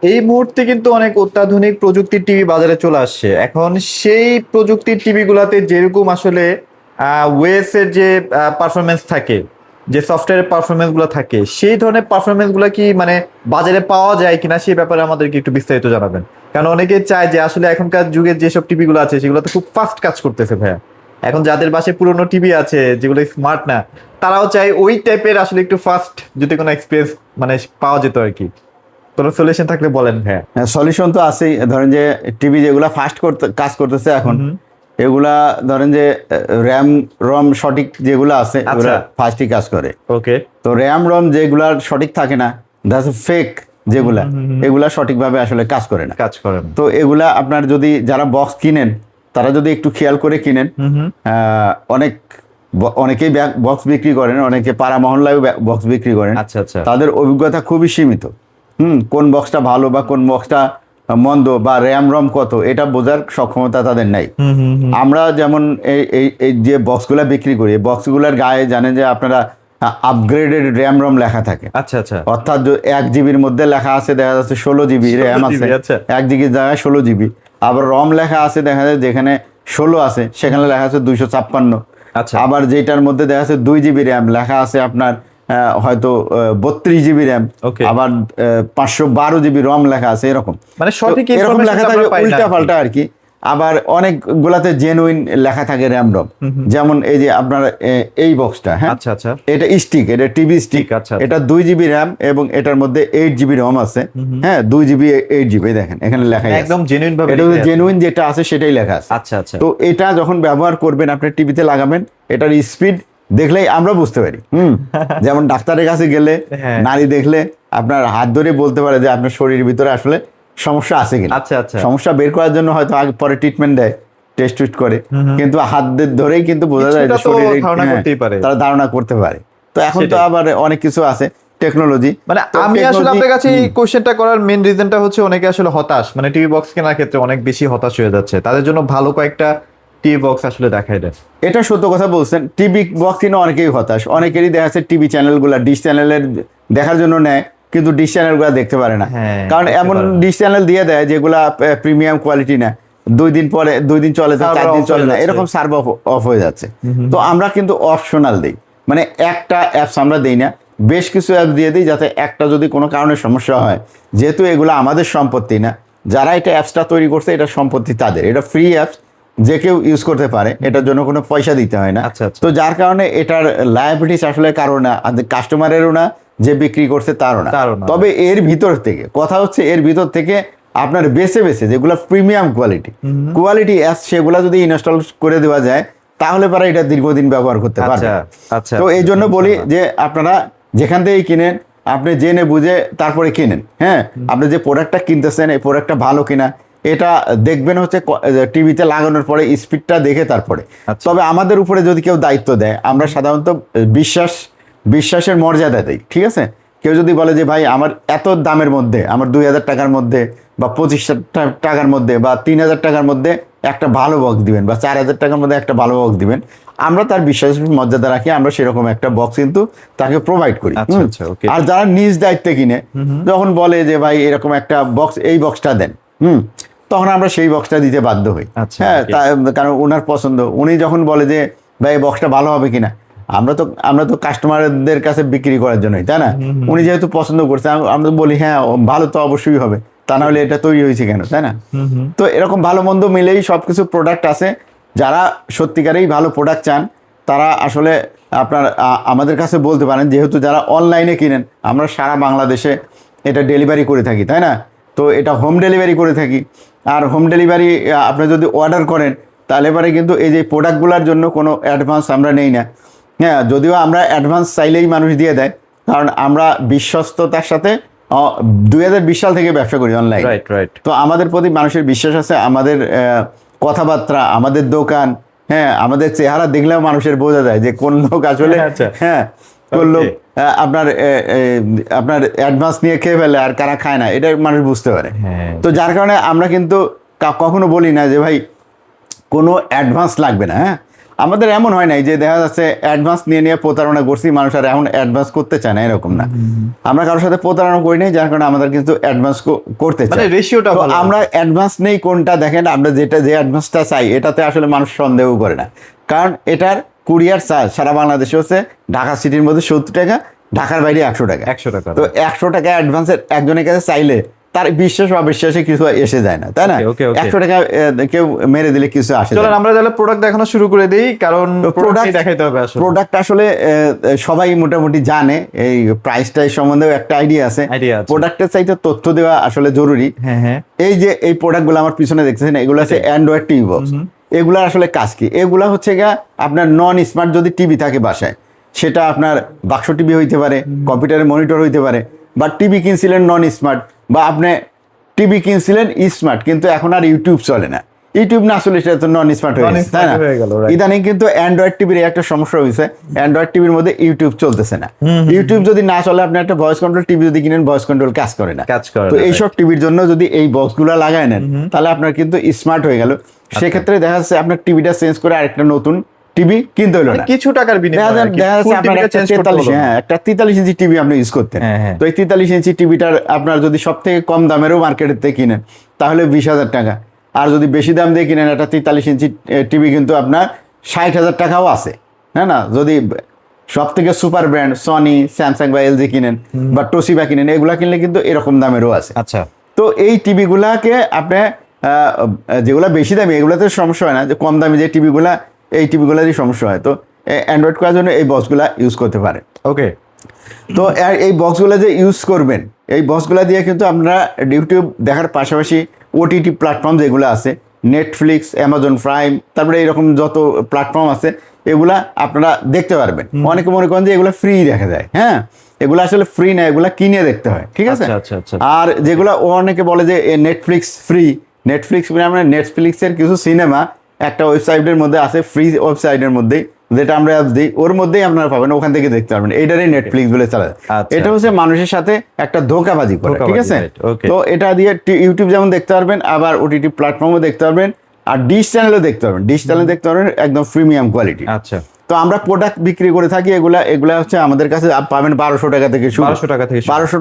এই মুহূর্তে কিন্তু অনেক অত্যাধুনিক প্রযুক্তির টিভি বাজারে চলে আসছে। এখন সেই প্রযুক্তির টিভি গুলাতে যেরকম আসলে ওয়েস এর যে পারফরমেন্স থাকে, যে সফটওয়্যারের পারফরমেন্স গুলো থাকে, সেই ধরনের পারফরমেন্স গুলো কি মানে বাজারে পাওয়া যায় কিনা সেই ব্যাপারে আমাদেরকে একটু বিস্তারিত জানাবেন। কারণ অনেকে চায় যে আসলে এখনকার যুগের যেসব টিভি গুলো আছে সেগুলো তো খুব ফাস্ট কাজ করতেছে ভাইয়া। এখন যাদের বাসায় পুরোনো টিভি আছে যেগুলো স্মার্ট না, তারাও চায় ওই টাইপের আসলে একটু ফাস্ট যদি কোনো এক্সপিরিয়েন্স মানে পাওয়া যেত আর কি। কোনো সলিউশন থাকলে বলেন ভাইয়া। সলিউশন তো আছেই। ধরেন যে টিভি যেগুলা ফাস্ট কাজ করতেছে এখন, এগুলা ধরেন যে র্যাম রম সঠিক যেগুলো আছে এগুলা ফাস্টই কাজ করে। ওকে। তো র্যাম রম যেগুলা সঠিক থাকে না, দ্যাটস ফেক যেগুলা, এগুলা সঠিকভাবে আসলে কাজ করে না। তো এগুলা আপনার যদি যারা বক্স কিনেন তারা যদি একটু খেয়াল করে কিনেন, অনেকেই বক্স বিক্রি করেন, অনেকে পাড়া মহল্লায় বক্স বিক্রি করেন। আচ্ছা আচ্ছা। তাদের অভিজ্ঞতা খুবই সীমিত। কোন বক্সটা ভালো বা কোন বক্সটা মন্দ বা র্যাম রম কত এটা বোঝার সক্ষমতা তাদের নাই। আমরা যেমন এই যে বক্সগুলা বিক্রি করি, বক্সগুলার গায়ে জানেন যে আপনারা আপগ্রেডেড র্যাম রম লেখা থাকে। আচ্ছা আচ্ছা। অর্থাৎ 1 জিবির মধ্যে লেখা আছে, দেখা যাচ্ছে 16 জিবি র্যাম আছে, 1 জিবির জায়গায় 16 জিবি। আবার রম লেখা আছে, দেখা যায় যেখানে 16 আছে সেখানে লেখা আছে 256। আবার যেটার মধ্যে দেখা যাচ্ছে 2 জিবি র্যাম লেখা আছে আপনার হয়তো 32 জিবি র্যাম, আবার 512 জিবি রম লেখা আছে, এরকম মানে সঠিক এরকম লেখা থাকে উল্টা পাল্টা আর কি। আবার অনেকগুলাতে জেনুইন লেখা থাকে র্যাম রম। যেমন এই যে আপনার এই বক্সটা, হ্যাঁ আচ্ছা আচ্ছা, এটা স্টিক, এটা টিভি স্টিক। এটা 2 জিবি র্যাম এবং এটার মধ্যে 8 জিবি রম আছে। হ্যাঁ, 2 জিবি 8 জিবি, দেখেন এখানে লেখা আছে একদম জেনুইন ভাবে, এটা জেনুইন যেটা আছে সেটাই লেখা আছে। আচ্ছা আচ্ছা। তো এটা যখন ব্যবহার করবেন, আপনি টিভিতে লাগাবেন, এটার স্পিড দেখলেই আমরা বুঝতে পারি। যেমন ডাক্তারের কাছে গেলে নারী দেখলে আপনার হাত ধরে বলতে পারে যে আপনার শরীরের ভিতরে আসলে সমস্যা আছে কিনা। আচ্ছা আচ্ছা। সমস্যা বের করার জন্য হয়তো আগে পরে ট্রিটমেন্ট দেয়, টেস্ট করে, কিন্তু হাত ধরেই কিন্তু বোঝা যায় যে শরীরে তারা ধারণা করতে পারে। তো এখন তো আবার অনেক কিছু আছে টেকনোলজি। মানে আমি আসলে আপনার কাছে এই কোশ্চেনটা করার মেইন রিজনটা হচ্ছে অনেকে আসলে হতাশ, মানে টিভি বক্স কেনার ক্ষেত্রে অনেক বেশি হতাশ হয়ে যাচ্ছে। তাদের জন্য ভালো কয়েকটা টিভি বক্স আসলে দেখাই দেন। এটা সত্য কথা বলছেন, টিভি বক্স কিনে অনেকেই হতাশ। অনেকেরই দেখা যাচ্ছে টিভি চ্যানেলগুলা ডিশ চ্যানেলের দেখার জন্য নেয়, কিন্তু ডিশ চ্যানেলগুলো দেখতে পারে না। কারণ এমন ডিশ চ্যানেল দিয়ে দেয় যেগুলা প্রিমিয়াম কোয়ালিটি না, 2 দিন চলে, 4 দিন চলে না, এরকম সার্ভ অফ হয়ে যাচ্ছে। তো আমরা কিন্তু অপশনাল দিই, মানে একটা অ্যাপস আমরা দিই না, বেশ কিছু অ্যাপ দিয়ে দিই, যাতে একটা যদি কোনো কারণে সমস্যা হয়, যেহেতু এগুলো আমাদের সম্পত্তি না, যারা এটা অ্যাপসটা তৈরি করছে এটা সম্পত্তি তাদের, এটা ফ্রি অ্যাপস, যে কেউ ইউজ করতে পারে, এটার জন্য কোনো পয়সা দিতে হয় না। তো যার কারণে এটার লায়াবিলিটিস আসলে কারো না, কাস্টমারেরও না, যে বিক্রি করছে তারও না। তবে এর ভিতর থেকে কথা হচ্ছে, এর ভিতর থেকে আপনার বেছে বেছে যেগুলো প্রিমিয়াম কোয়ালিটি অ্যাপস, সেগুলো যদি ইনস্টল করে দেওয়া যায়, তাহলে পরে এটা দীর্ঘদিন ব্যবহার করতে পারবে। তো এই জন্য বলি যে আপনারা যেখান থেকেই কিনেন, আপনি জেনে বুঝে তারপরে কিনেন। হ্যাঁ, আপনি যে প্রোডাক্টটা কিনতেছেন এই প্রোডাক্টটা ভালো কিনা এটা দেখবেন হচ্ছে টিভিতে লাগানোর পরে স্পিডটা দেখে তারপরে। তবে আমাদের উপরে যদি কেউ দায়িত্ব দেয়, আমরা সাধারণত বিশ্বাসের মর্যাদা দিই। ঠিক আছে, কেউ যদি বলে যে ভাই আমার এত দামের মধ্যে, আমার 2000 টাকার মধ্যে বা 2500 টাকার মধ্যে বা 3000 টাকার মধ্যে একটা ভালো বক্স দিবেন বা 4000 টাকার মধ্যে একটা ভালো বক্স দিবেন, আমরা তার বিশ্বাসের মর্যাদা রাখি, আমরা সেরকম একটা বক্স কিন্তু তাকে প্রোভাইড করি। আর যারা নিজ দায়িত্বে কিনে, যখন বলে যে ভাই এরকম একটা বক্স, এই বক্সটা দেন, তখন আমরা সেই বক্সটা দিতে বাধ্য হই। হ্যাঁ, কারণ ওনার পছন্দ, উনি যখন বলে যে ভাই এই বক্সটা ভালো হবে কিনা, আমরা তো কাস্টমারদের কাছে বিক্রি করার জন্যই, তাই না? উনি যেহেতু পছন্দ করছে, আমরা বলি হ্যাঁ ভালো তো অবশ্যই হবে, তা না হলে এটা তৈরি হয়েছে কেন, তাই না? তো এরকম ভালো মন্দ মিলেই সবকিছু প্রোডাক্ট আছে। যারা সত্যিকারেই ভালো প্রোডাক্ট চান, তারা আসলে আপনার আমাদের কাছে বলতে পারেন, যেহেতু যারা অনলাইনে কিনেন, আমরা সারা বাংলাদেশে এটা ডেলিভারি করে থাকি, তাই না? তো এটা হোম ডেলিভারি করে থাকি। আর হোম ডেলিভারি আপনি যদি অর্ডার করেন, তাহলে পরে কিন্তু এই যে প্রোডাক্টগুলোর জন্য কোনো অ্যাডভান্স আমরা নেই না। হ্যাঁ, যদিও আমরা অ্যাডভান্স চাইলেই মানুষ দিয়ে দেয়, কারণ আমরা বিশ্বস্ততার সাথে 2020 সাল থেকে ব্যবসা করি অনলাইন। তো আমাদের প্রতি মানুষের বিশ্বাস আছে, আমাদের কথাবার্তা, আমাদের দোকান, হ্যাঁ, আমাদের চেহারা দেখলেও মানুষের বোঝা যায় যে কোন লোক আসলে, হ্যাঁ, কোন লোক আপনার অ্যাডভান্স নিয়ে খেয়ে ফেলে আর কারা খায় না, এটা মানুষ বুঝতে পারে। তো যার কারণে আমরা কিন্তু কখনো বলি না যে ভাই কোনো অ্যাডভান্স লাগবে না। হ্যাঁ, আমাদের এমন হয় নাই যে দেখা যাচ্ছে অ্যাডভান্স নিয়ে প্রতারণা করছি, মানুষ আর এখন অ্যাডভান্স করতে চায় না, এরকম না। আমরা কারোর সাথে প্রতারণা করি নাই, যার কারণে আমাদের কিন্তু অ্যাডভান্স করতে চাই। রেশিওটা ভালো। আমরা অ্যাডভান্স নেই কোনটা দেখেন, আমরা যে অ্যাডভান্সটা চাই এটাতে আসলে মানুষ সন্দেহ করে না, কারণ এটার কুরিয়ার চার্জ সারা বাংলাদেশে হচ্ছে ঢাকা সিটির মধ্যে 70 টাকা, ঢাকার বাইরে 100 টাকা। 100 টাকা। তো 100 টাকা অ্যাডভান্সের একজনের কাছে চাইলে তার বিশ্বাস অবিশ্বাসে কিছু এসে যায় না, তাই না? 100 টাকা কেউ মেরে দিলে কিছু আসে। চলুন আমরা তাহলে প্রোডাক্ট দেখানো শুরু করে দিই, কারণ প্রোডাক্ট দেখাইতে হবে। আসলে প্রোডাক্ট আসলে সবাই মোটামুটি জানে, এই প্রাইসটাই সম্বন্ধেও একটা আইডিয়া আছে। প্রোডাক্টের চাইতে তথ্য দেওয়া আসলে জরুরি। হ্যাঁ, এই যে এই প্রোডাক্টগুলো আমার পিছনে দেখতেছেন, এগুলো আছে অ্যান্ড্রয়েড টিভি বক্স। এগুলা আসলে কাজ কি? এগুলা হচ্ছে গা আপনার নন স্মার্ট যদি টিভি থাকে বাসায়, সেটা আপনার বাক্স টিভি হইতে পারে, কম্পিউটারের মনিটর হইতে পারে, বা টিভি কিনছিলেন নন স্মার্ট, বা আপনি টিভি কিনছিলেন স্মার্ট কিন্তু এখন আর ইউটিউব চলে না। ইউটিউব না আসলে সেটা তো নন স্মার্ট হয়ে গেছে, তাই না? ইদানিং কিন্তু অ্যান্ড্রয়েড টিভির একটা সমস্যা হয়েছে, অ্যান্ড্রয়েড টিভির মধ্যে ইউটিউব চলতেছে না। ইউটিউব যদি না চলে, আপনি একটা ভয়েস কন্ট্রোল টিভি যদি কিনেন, ভয়েস কন্ট্রোল কাজ করে না। তো এইসব টিভির জন্য যদি এই বক্সগুলো লাগায় নেন, তাহলে আপনার কিন্তু স্মার্ট হয়ে গেল। সেক্ষেত্রে দেখা যাচ্ছে আপনার টিভিটা চেঞ্জ করে আরেকটা নতুন টিভি কিনতে হলো না, কিছু টাকার বিনিময়ে। একটা 43 ইঞ্চি টিভি আপনি ইউজ করতেন, তো এই 43 ইঞ্চি টিভিটার আপনার যদি সব থেকে কম দামেরও মার্কেটের থেকে কিনেন তাহলে 20,000 টাকা, আর যদি বেশি দাম দিয়ে কিনেন একটা 43 ইঞ্চি টিভি কিন্তু আপনার 60,000 টাকাও আছে, হ্যাঁ না? যদি সব থেকে সুপার ব্র্যান্ড সনি, স্যামসাং বা এলজি কিনেন, বা টোশিবা কিনেন, এগুলা কিনলে কিন্তু এরকম দামেরও আছে। আচ্ছা, তো এই টিভিগুলাকে আপনি যেগুলা বেশি দামি এগুলাতে সমস্যা হয় না, যে কম দামি যে টিভিগুলা, এই টিভিগুলারই সমস্যা হয়। তো অ্যান্ড্রয়েড করার জন্য এই বক্সগুলা ইউজ করতে পারে। ওকে। তো এই বক্সগুলো যে ইউজ করবেন, এই বক্সগুলো দিয়ে কিন্তু আপনারা ইউটিউব দেখার পাশাপাশি ওটিটি প্ল্যাটফর্ম যেগুলো আছে, নেটফ্লিক্স, অ্যামাজন প্রাইম, তারপরে এইরকম যত প্ল্যাটফর্ম আছে, এগুলা আপনারা দেখতে পারবেন। অনেকে মনে করেন যে এগুলো ফ্রি দেখা যায়, হ্যাঁ, এগুলো আসলে ফ্রি না, এগুলা কিনে দেখতে হয়, ঠিক আছে? আর যেগুলো অনেকে বলে যে নেটফ্লিক্স ফ্রি, নেটফ্লিক্স মানে আমরা নেটফ্লিক্সের কিছু সিনেমা একটা ওয়েবসাইটের মধ্যে আছে, ফ্রি ওয়েবসাইটের মধ্যেই, যেটা আমরা অ্যাপস দিই, ওর মধ্যেই আপনারা পাবেন, ওখান থেকে দেখতে পারবেন। এইটারই নেটফ্লিক্স বলে চালায়। এটা হচ্ছে মানুষের সাথে একটা ধোঁকাবাজি করে, ঠিক আছে? তো এটা দিয়ে ইউটিউব যেমন দেখতে পারবেন, আবার ওটিটি প্ল্যাটফর্মও দেখতে পারবেন, আর ডিশ চ্যানেলও দেখতে পারবেন। ডিশ চ্যানেল দেখতে পারবেন একদম প্রিমিয়াম কোয়ালিটি। আচ্ছা। তো আমরা প্রোডাক্ট বিক্রি করে থাকি, এগুলা হচ্ছে আমাদের কাছে পাবেন 1200 টাকা থেকে শুরু। 1200 টাকা থেকে 1200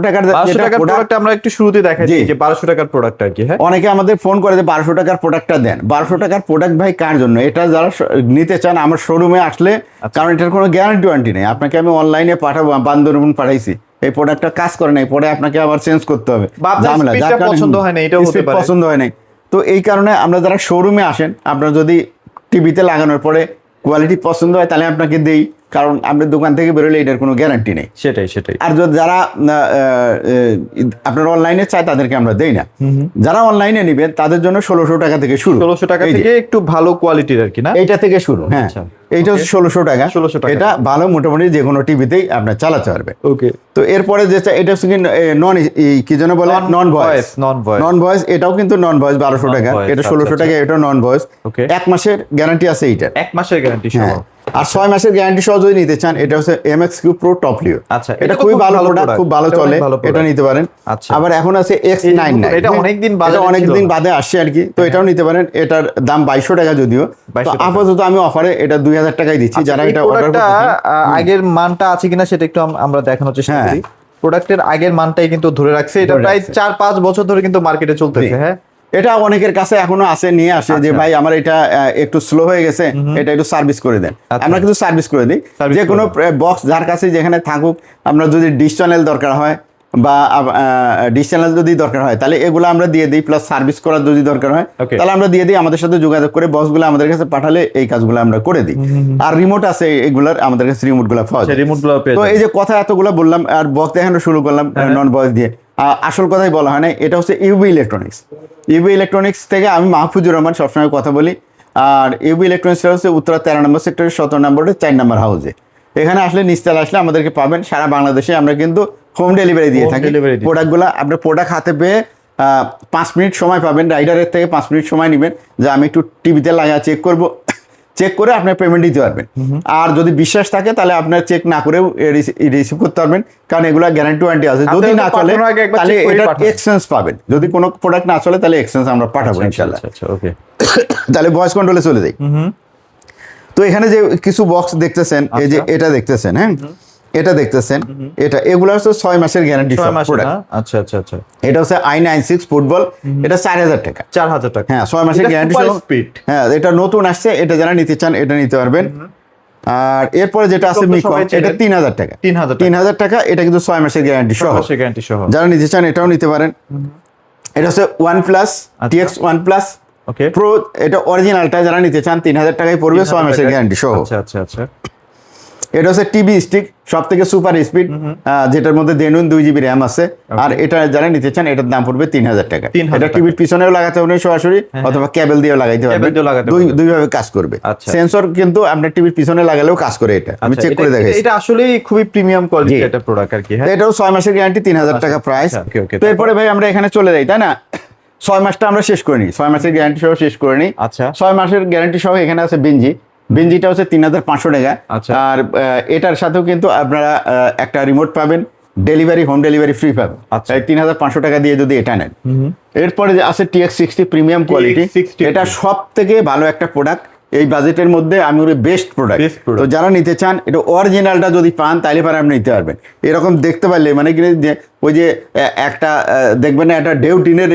টাকার প্রোডাক্ট আমরা একটু শুরুতে দেখাই যে 1200 টাকার প্রোডাক্ট আর কি। হ্যাঁ, অনেকে আমাদের ফোন করে যে 1200 টাকার প্রোডাক্টটা দেন। 1200 টাকার প্রোডাক্ট ভাই কার জন্য? এটা যারা নিতে চান আমার শোরুমে আসলে, কারণ এটার কোনো গ্যারান্টি ওয়ারেন্টি নেই। আপনাকে আমি অনলাইনে পাঠাবো, বান্দরবন পাঠাইছি, এই প্রোডাক্টটা কাজ করে নাই, পরে আপনাকে আবার চেঞ্জ করতে হবে, ঝামেলা, পছন্দ হয় না, এটাও হতে পারে, পছন্দ হয় নাই। তো এই কারণে আমরা যারা শোরুমে আসেন, আপনারা যদি টিভিতে লাগানোর পরে কোয়ালিটি পছন্দ হয় তাহলে আপনাকে দেই, কারণ আপনার দোকান থেকে বেরোলে এটার কোনো গ্যারান্টি নেই। সেটাই। আর যারা আপনার অনলাইনে চায় তাদেরকে আমরা দেই না। যারা অনলাইনে নেবেন তাদের জন্য 1600 টাকা থেকে শুরু। 1600 টাকা থেকে একটু ভালো কোয়ালিটির আর কি, না? এইটা থেকে শুরু। হ্যাঁ, এইটা হচ্ছে 1600 টাকা। এটা ভালো, মোটামুটি যে কোনো টিভিতেই আপনার চালাতে পারবে। ওকে। তো এরপরে যেটা, এটা হচ্ছে কি নন, কি যেন বলে, নন ভয়েস। এটাও কিন্তু নন ভয়েস 1200 টাকা, এটা 1600 টাকা, এটা নন ভয়েস। 1 মাসের গ্যারান্টি আছে এইটা, 1 মাসের গ্যারান্টি সহ। আর 6 মাসের গ্যারান্টি সহ যদি নিতে চান, এটা হচ্ছে MX-Q Pro Top View। আচ্ছা, এটা খুবই ভালো প্রোডাক্ট, খুব ভালো চলে, এটা নিতে পারেন। আচ্ছা। আবার এখন আছে X99, এটা অনেকদিন বাদে আসছে আর কি, তো এটাও নিতে পারেন। এটার দাম 2200 টাকা যদিও, তো আপাতত আমি অফারে এটা 2000 টাকায় দিচ্ছি। যারা এটা অর্ডার করতে চান, আগের মানটা আছে কিনা সেটা একটু আমরা দেখানোর চেষ্টা করি। প্রোডাক্টের আগের মানটাই কিন্তু ধরে রাখছে, এটা প্রায় 4-5 বছর ধরে কিন্তু মার্কেটে চলতেছে। হ্যাঁ, এটা অনেকের কাছে এখনো আছে, নিয়ে আসে যে ভাই আমার এটা একটু স্লো হয়ে গেছে, এটা একটু সার্ভিস করে দেন। আমরা কিন্তু সার্ভিস করে দিই। যে কোনো বক্স যার কাছে যেখানে থাকুক, আমরা যদি ডিশ চ্যানেল দরকার হয় বা ডিশ চ্যানেল যদি দরকার হয় তাহলে এগুলো আমরা দিয়ে দিই, প্লাস সার্ভিস করার যদি দরকার হয় তাহলে আমরা দিয়ে দিই। আমাদের সাথে যোগাযোগ করে বক্সগুলো আমাদের কাছে পাঠালে এই কাজগুলো আমরা করে দিই। আর রিমোট আছে এগুলার, আমাদের কাছে রিমোটগুলো পাওয়া যায়। তো এই যে কথা এতগুলো বললাম, আর বক্স দেখানো শুরু করলাম নন ভয়েস দিয়ে, আসল কথাই বলা হয় না। এটা হচ্ছে ইউবি ইলেকট্রনিক্স। ইউবি ইলেকট্রনিক্স থেকে আমি মাহফুজুর রহমান সবসময় কথা বলি। আর ইউবি ইলেকট্রনিক্সটা হচ্ছে উত্তরা 13 নম্বর সেক্টরের 17 নম্বরে 4 নম্বর হাউসে। এখানে আসলে নিচতলা আসলে আমাদেরকে পাবেন। সারা বাংলাদেশে আমরা কিন্তু হোম ডেলিভারি দিয়ে থাকি। প্রোডাক্টগুলো আপনার প্রোডাক্ট হাতে পেয়ে 5 মিনিট সময় পাবেন, রাইডারের থেকে 5 মিনিট সময় নেবেন, যে আমি একটু টিভিতে লাগা চেক করব, চেক করে আপনার পেমেন্ট দিতে পারবেন। আর যদি বিশ্বাস থাকে তাহলে আপনার চেক না করেও রিসিভ করতে পারবেন, কারণ এগুলা গ্যারান্টি ওয়ারেন্টি আছে। যদি না চলে তাহলে এটা এক্সচেঞ্জ পাবেন। যদি কোনো প্রোডাক্ট না চলে তাহলে এক্সচেঞ্জ আমরা পাঠাবো ইনশাআল্লাহ। ওকে, তাহলে ভয়েস কন্ট্রোলে চলে যাই। তো এখানে যে কিছু বক্স দেখতেছেন, এই যে এটা দেখতেছেন, হ্যাঁ এটা দেখতেছেন, এটা এগুলো হচ্ছে 6 মাসের গ্যারান্টি সহ প্রোডাক্ট। আচ্ছা আচ্ছা আচ্ছা, এটা হচ্ছে i96 ফুটবল, এটা 4000 টাকা। 4000 টাকা, হ্যাঁ 6 মাসের গ্যারান্টি সহ। হ্যাঁ এটা নতুন আসছে, এটা যারা নিতে চান এটা নিতে পারবেন। আর এরপরে যেটা আছে মিকো, এটা 3000 টাকা। 3000 টাকা, এটা কিন্তু 6 মাসের গ্যারান্টি সহ। যারা নিতে চান এটাও নিতে পারেন। এটা হচ্ছে OnePlus TX OnePlus ওকে প্রো, এটা অরিজিনালটা যারা নিতে চান 3000 টাকায় পড়বে, 6 মাসের গ্যারান্টি সহ। আচ্ছা আচ্ছা আচ্ছা। এটা হচ্ছে টিভি স্টিক, সব থেকে সুপার স্পিড, যেটার মধ্যে দেনুন 2 GB র্যাম আছে। আর এটা যারা নিতে চান এটার দাম পড়বে 3000 টাকা। এটা টিভির পিছনেও লাগাতে পারবেন সরাসরি, অথবা কেবল দিয়েও লাগাইতে পারবেন, দুই ভাবে কাজ করবে। সেন্সর কিন্তু আপনার টিভির পিছনে লাগালেও কাজ করে, এটা আমি চেক করে দেখাইছি। এটা আসলেই খুবই প্রিমিয়াম কোয়ালিটি একটা প্রোডাক্ট আর কি। হ্যাঁ এটাও 6 মাসের গ্যারান্টি, 3000 টাকা প্রাইস। তো এরপরে ভাই আমরা এখানে চলে যাই, তাই না? 6 মাসটা আমরা শেষ করে নিই, 6 মাসের গ্যারান্টি সহ শেষ করে নিই। আচ্ছা 6 মাসের গ্যারান্টি সহ এখানে আছে বেঞ্জিটা হচ্ছে 3500 টাকা। আর এটার সাথেও কিন্তু আপনারা একটা রিমোট পাবেন, হোম ডেলিভারি ফ্রি পাবেন। আচ্ছা 3500 টাকা দিয়ে যদি এটা নেন। এরপরে যে আছে TX60 প্রিমিয়াম কোয়ালিটি, এটা সব থেকে ভালো একটা প্রোডাক্ট এই বাজেটের মধ্যে, আমি বলি বেস্ট প্রোডাক্ট। তো যারা নিতে চান এটা অরিজিনালটা যদি পান তাহলে পরে আপনি নিতে পারবেন। এরকম দেখতে পারলে মানে কি যে ওই যে একটা দেখবেন না, একটা ডেউটিনের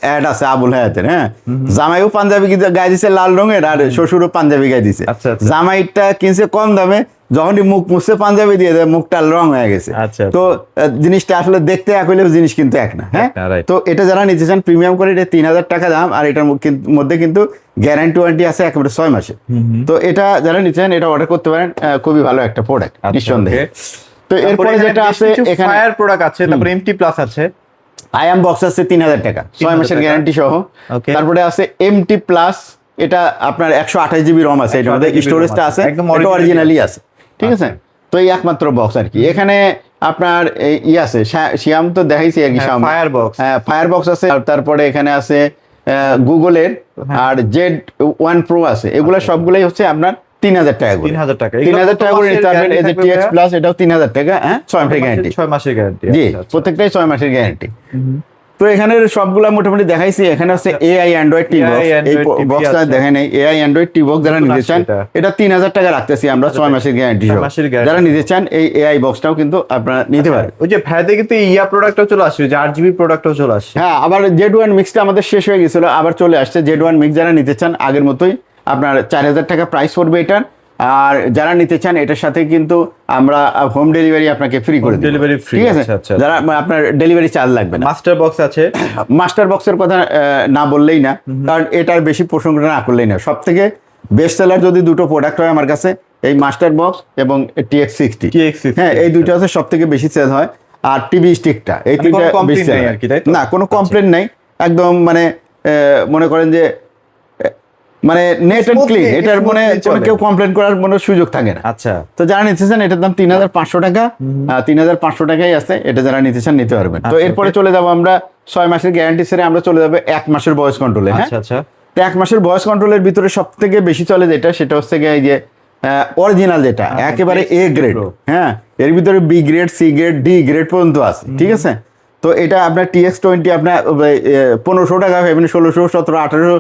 অ্যাড আছে আবুল হায়াতের, হ্যাঁ জামাইও পাঞ্জাবি গায়ে দিছে লাল রঙের, আর শ্বশুরও পাঞ্জাবি গায়ে দিছে। জামাইটা কিনছে কম দামে, যখনই মুখ মুছছে পাঞ্জাবি দিয়ে দেয়, মুখটা রং হয়ে গেছে। তো জিনিসটা আসলে দেখতে এক হইলেও জিনিস কিন্তু এক না। হ্যাঁ তো এটা যারা নিতে চান প্রিমিয়াম করে, এটা 3000 টাকা দাম। আর এটার মধ্যে কিন্তু গ্যারান্টি ওয়ারেন্টি আছে একেবারে 6 মাসে। তো এটা যারা নিতে চান এটা অর্ডার করতে পারেন, খুবই ভালো একটা প্রোডাক্ট নিঃসন্দেহে। তো এরপরে যেটা আছে এখানে ফায়ার প্রোডাক্ট আছে, তারপর এমটি প্লাস আছে, আইএম বক্স আছে 3000 টাকা 6 মাসের গ্যারান্টি সহ। তারপরে আছে এমটি প্লাস, এটা আপনার 128 GB রম আছে, এটার মধ্যে স্টোরেজটা আছে, এটা অরিজিনালি আছে, ঠিক আছে। তো এই একমাত্র বক্স আর কি। এখানে আপনার ই আছে শিয়াম তো দেখাইছি আর কি, ফায়ার বক্স, হ্যাঁ ফায়ার বক্স আছে। তারপরে এখানে আছে গুগলের, আর Z1 প্রো আছে। এগুলো সবগুলাই হচ্ছে আপনার 3000 টাকা করে। 3000 টাকা 3000 টাকা করে নিতে পারবেন। এই যে TX প্লাস, এটাও 3000 টাকা, হ্যাঁ 6 মাসের গ্যারান্টি। 6 মাসের গ্যারান্টি, জি প্রত্যেকটাই 6 মাসের গ্যারান্টি। তো এখানে সবগুলা মোটামুটি দেখাইছি। এখানে আছে AI অ্যান্ড্রয়েড টি বক্স, এই বক্সটা দেখেন নাই, AI অ্যান্ড্রয়েড টি বক্স যারা নিতে চান এটা 3000 টাকা রাখতেছি আমরা 6 মাসের গ্যারান্টি সহ। যারা নিতে চান এই AI বক্সটাও কিন্তু আপনারা নিতে পারেন। ওই যে ভাইতে কিন্তু ইয়া প্রোডাক্টও চলে আসছে, যে 8GB প্রোডাক্টও চলে আসছে। হ্যাঁ আবার Z1 মিক্সটা আমাদের শেষ হয়ে গেছিল, আবার চলে আসছে Z1 মিক্স। যারা নিতে চান আগের মতোই আপনার 4000 টাকা প্রাইস পড়বে এটার। আর যারা নিতে চান এটার সাথে কিন্তু আমরা হোম ডেলিভারি আপনাকে ফ্রি করে দিই, ডেলিভারি ফ্রি, ঠিক আছে। যারা আপনার ডেলিভারি চার্জ লাগবে না। মাস্টার বক্স আছে, মাস্টার বক্সের কথা না বললেই না, কারণ এটার বেশি প্রশংসা না করলেই না। সব থেকে বেস্ট সেলার যদি দুটো প্রোডাক্ট হয় আমার কাছে, এই মাস্টার বক্স এবং TX60, হ্যাঁ এই দুইটা হচ্ছে সব থেকে বেশি সেল হয়। আর টিভি স্টিকটা, এই তিনটা বেশি সেল হয় না, কোনো কমপ্লেন নাই একদম। মানে মনে করেন যে মানে নেট এন্ড ক্লিন, এটার মানে কেউ কমপ্লেন করার কোনো সুযোগ থাকে না। আচ্ছা তো যারা নিতে চান এটার দাম 3500 টাকা, 3500 টাকাই আছে। এটা যারা নিতে চান নিতে পারবেন। তো এরপরে চলে যাব আমরা 6 মাসের গ্যারান্টি ছেড়ে আমরা চলে যাবো 1 মাসের ভয়েস কন্ট্রোলে। হ্যাঁ আচ্ছা আচ্ছা। তো 1 মাসের ভয়েস কন্ট্রোলের ভিতরে সব থেকে বেশি চলে যেটা, সেটা হচ্ছে এই যে অরিজিনাল, যেটা একেবারে A গ্রেড, হ্যাঁ এর ভিতরে B grade, C grade, D grade পর্যন্ত আছে, ঠিক আছে। তো এটা আপনার TX20 আপনার 1500 টাকা পাবেন, 1600, 1700, 1800,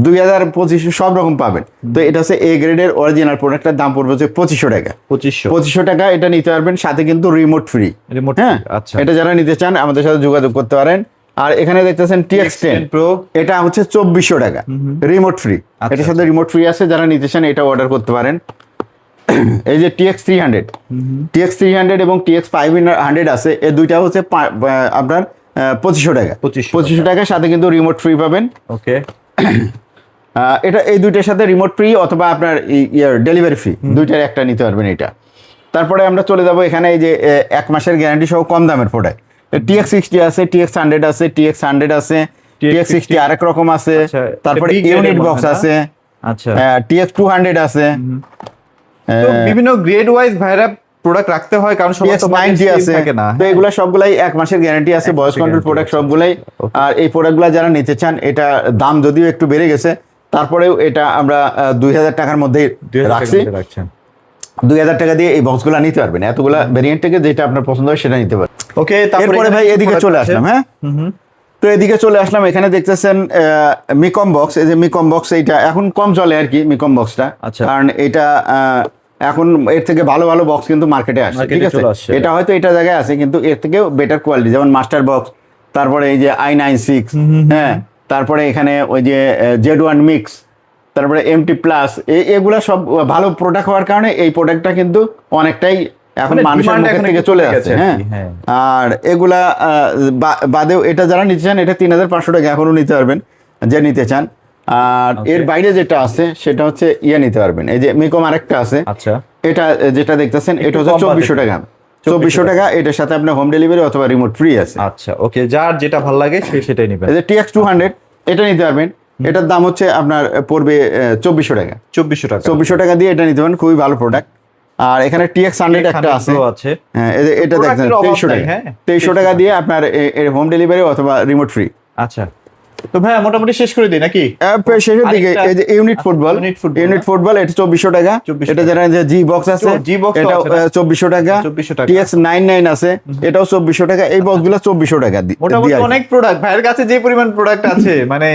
2000, 2500 সব রকম পাবেন। তো এটা হচ্ছে A গ্রেডের অরিজিনাল প্রোডাক্টটার দাম পড়বে হচ্ছে 2500 টাকা। 2500 টাকা এটা নিতে পারবেন, সাথে কিন্তু রিমোট ফ্রি। হ্যাঁ আচ্ছা, এটা যারা নিতে চান আমাদের সাথে যোগাযোগ করতে পারেন। আর এখানে দেখতেছেন TX10 Pro, এটা হচ্ছে 2400 টাকা রিমোট ফ্রি। এটার সাথে রিমোট ফ্রি আছে, যারা নিতে চান এটা অর্ডার করতে পারেন। এই যে TX300 এবং TX500 আছে, এই দুইটা হচ্ছে আপনার 2500 টাকা। 2500 টাকার সাথে কিন্তু রিমোট ফ্রি পাবেন। ওকে এটা এই দুইটার সাথে রিমোট ফ্রি অথবা আপনার ডেলিভারি ফ্রি, দুইটার একটা নিতে পারবেন এটা। তারপরে আমরা চলে যাব এখানে এই যে 1 মাসের গ্যারান্টি সহ কম দামের প্রোডাক্ট। TX60 আছে, TX100 আছে, TX100 আছে, TX60 আরেক রকম আছে। তারপরে ইউনিট বক্স আছে, আচ্ছা TX200 আছে। বিভিন্ন গ্রেড ওয়াইজ ভাইরা প্রোডাক্ট রাখতে হয়, কারণ সবার তো বাজেট থাকে না। তো এগুলা সবগুলাই 1 মাসের গ্যারান্টি আছে, ভয়েস কন্ট্রোল প্রোডাক্ট সবগুলাই। আর এই প্রোডাক্টগুলো যারা নিতে চান, এটা দাম যদিও একটু বেড়ে গেছে, তারপরেও এটা আমরা 2000 টাকার মধ্যে রাখছি। 2000 টাকা দিয়ে এই বক্সগুলো নিতে পারবেন, এতগুলা ভেরিয়েন্ট থেকে যেটা আপনার পছন্দ হয় সেটা নিতে পারবেন। ওকে তারপরে ভাই এদিকে চলে আসলাম। হ্যাঁ তো তো এদিকে চলে আসলাম, এখানে দেখতেছেন মিকম বক্স। এই যে মিকম বক্স, এইটা এখন কম চলে আর কি মিকম বক্সটা, আচ্ছা। কারণ এটা এখন এর থেকে ভালো ভালো বক্স কিন্তু মার্কেটে আসছে, ঠিক আছে। চলে আসছে। এটা হয়তো এটা জায়গায় আছে, কিন্তু এর থেকেও বেটার কোয়ালিটি, যেমন মাস্টার বক্স, তারপরে এই যে i96, হ্যাঁ, তারপরে এখানে ওই যে Z1 মিক্স, তারপরে MT প্লাস, এগুলা সব ভালো প্রোডাক্ট হওয়ার কারণে এই প্রোডাক্টটা কিন্তু অনেকটাই এখন মানে মানুষের demand মুখের এখন থেকে একটু চলে কমে আসছে, গেছে আর হ্যাঁ। কি, হ্যাঁ। আর এগুলা বাদেও এটা যারা নিতে চান, এটা 3500 টাকা এখনো নিতে পারবেন যে নিতে চান। আর এর বাইরে যেটা আছে সেটা হচ্ছে নিতে পারবেন, এই যে মিকম আরেকটা আছে, আচ্ছা। এটা যেটা দেখতেছেন এটা একটু হচ্ছে কম 2400 টাকা। 2400 টাকা, এটার সাথে আপনার হোম ডেলিভারি অথবা রিমোট ফ্রি আছে। আচ্ছা, ওকে, যার যেটা ভালো লাগে সে সেটাই নেবেন। এই যে TX 200, এটা নিতে পারবেন, এটার দাম হচ্ছে আপনার পড়বে 2400 টাকা। 2400 টাকা। 2400 টাকা দিয়ে এটা নিতে পারেন, খুবই ভালো প্রোডাক্ট। আর এখানে TX 100 একটা আছে, আছে। হ্যাঁ, এটা দেখছেন Product-এর অভাব 2300 নাই, টাকা। হ্যাঁ। 2300 টাকা দিয়ে আপনার এর হোম ডেলিভারি অথবা রিমোট ফ্রি। আচ্ছা, তো ভাই মোটামুটি শেষ করে দিই নাকি? শেষের দিকে আরেকটা- এই যে ইউনিট ফুটবল, ইউনিট ফুটবল, এটা 2400 টাকা। 2400 এটা যারা যে জি বক্স আছে, G-Box তো এটাও আছে না? 2400 টাকা। 2400 টাকা। TX 99 আছে, এটাও 2400 টাকা। এই বক্সগুলো 2400 টাকা মোটামুটি অনেক প্রোডাক্ট, ভাইয়ের কাছে যে পরিমাণ প্রোডাক্ট আছে মানে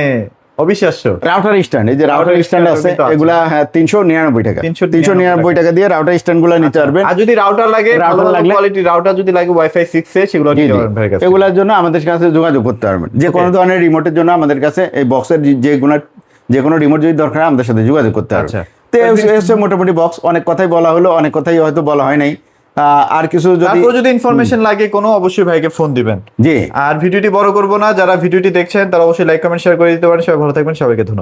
অবিশ্বাস্য। রাউটার স্ট্যান্ড, এই যে রাউটার স্ট্যান্ড আছে, কিন্তু আছে। এগুলা 399 টাকা। 399 টাকা দিয়ে রাউটার স্ট্যান্ড গুলো নিতে পারবেন। আর যদি রাউটার লাগে, Router ভালো লাগলে- কোয়ালিটি রাউটার যদি লাগে ওয়াইফাই 6 এ, সেগুলো জি, নিতে জি। পারবেন ভাইয়ের কাছে। এগুলোর জন্য আমাদের কাছে যোগাযোগ করতে পারবেন। যে কোনো ধরনের রিমোটের জন্য আমাদের কাছে এই বক্সের যে কোনো রিমোট যদি দরকার হয় আমাদের সাথে যোগাযোগ করতে পারবেন। আচ্ছা। তো এই হচ্ছে মোটামুটি বক্স। অনেক কথাই বলা হলো, অনেক কথাই হয়তো বলা হয় নাই। আর কিছু যদি তারপর যদি ইনফরমেশন লাগে কোনো, অবশ্যই ভাইকে ফোন দিবেন। জি আর ভিডিওটি বড় করব না, যারা ভিডিওটি দেখছেন তারা অবশ্যই লাইক কমেন্ট শেয়ার করে দিতে পারেন। সবাই ভালো থাকবেন, সবাইকে ধন্যবাদ।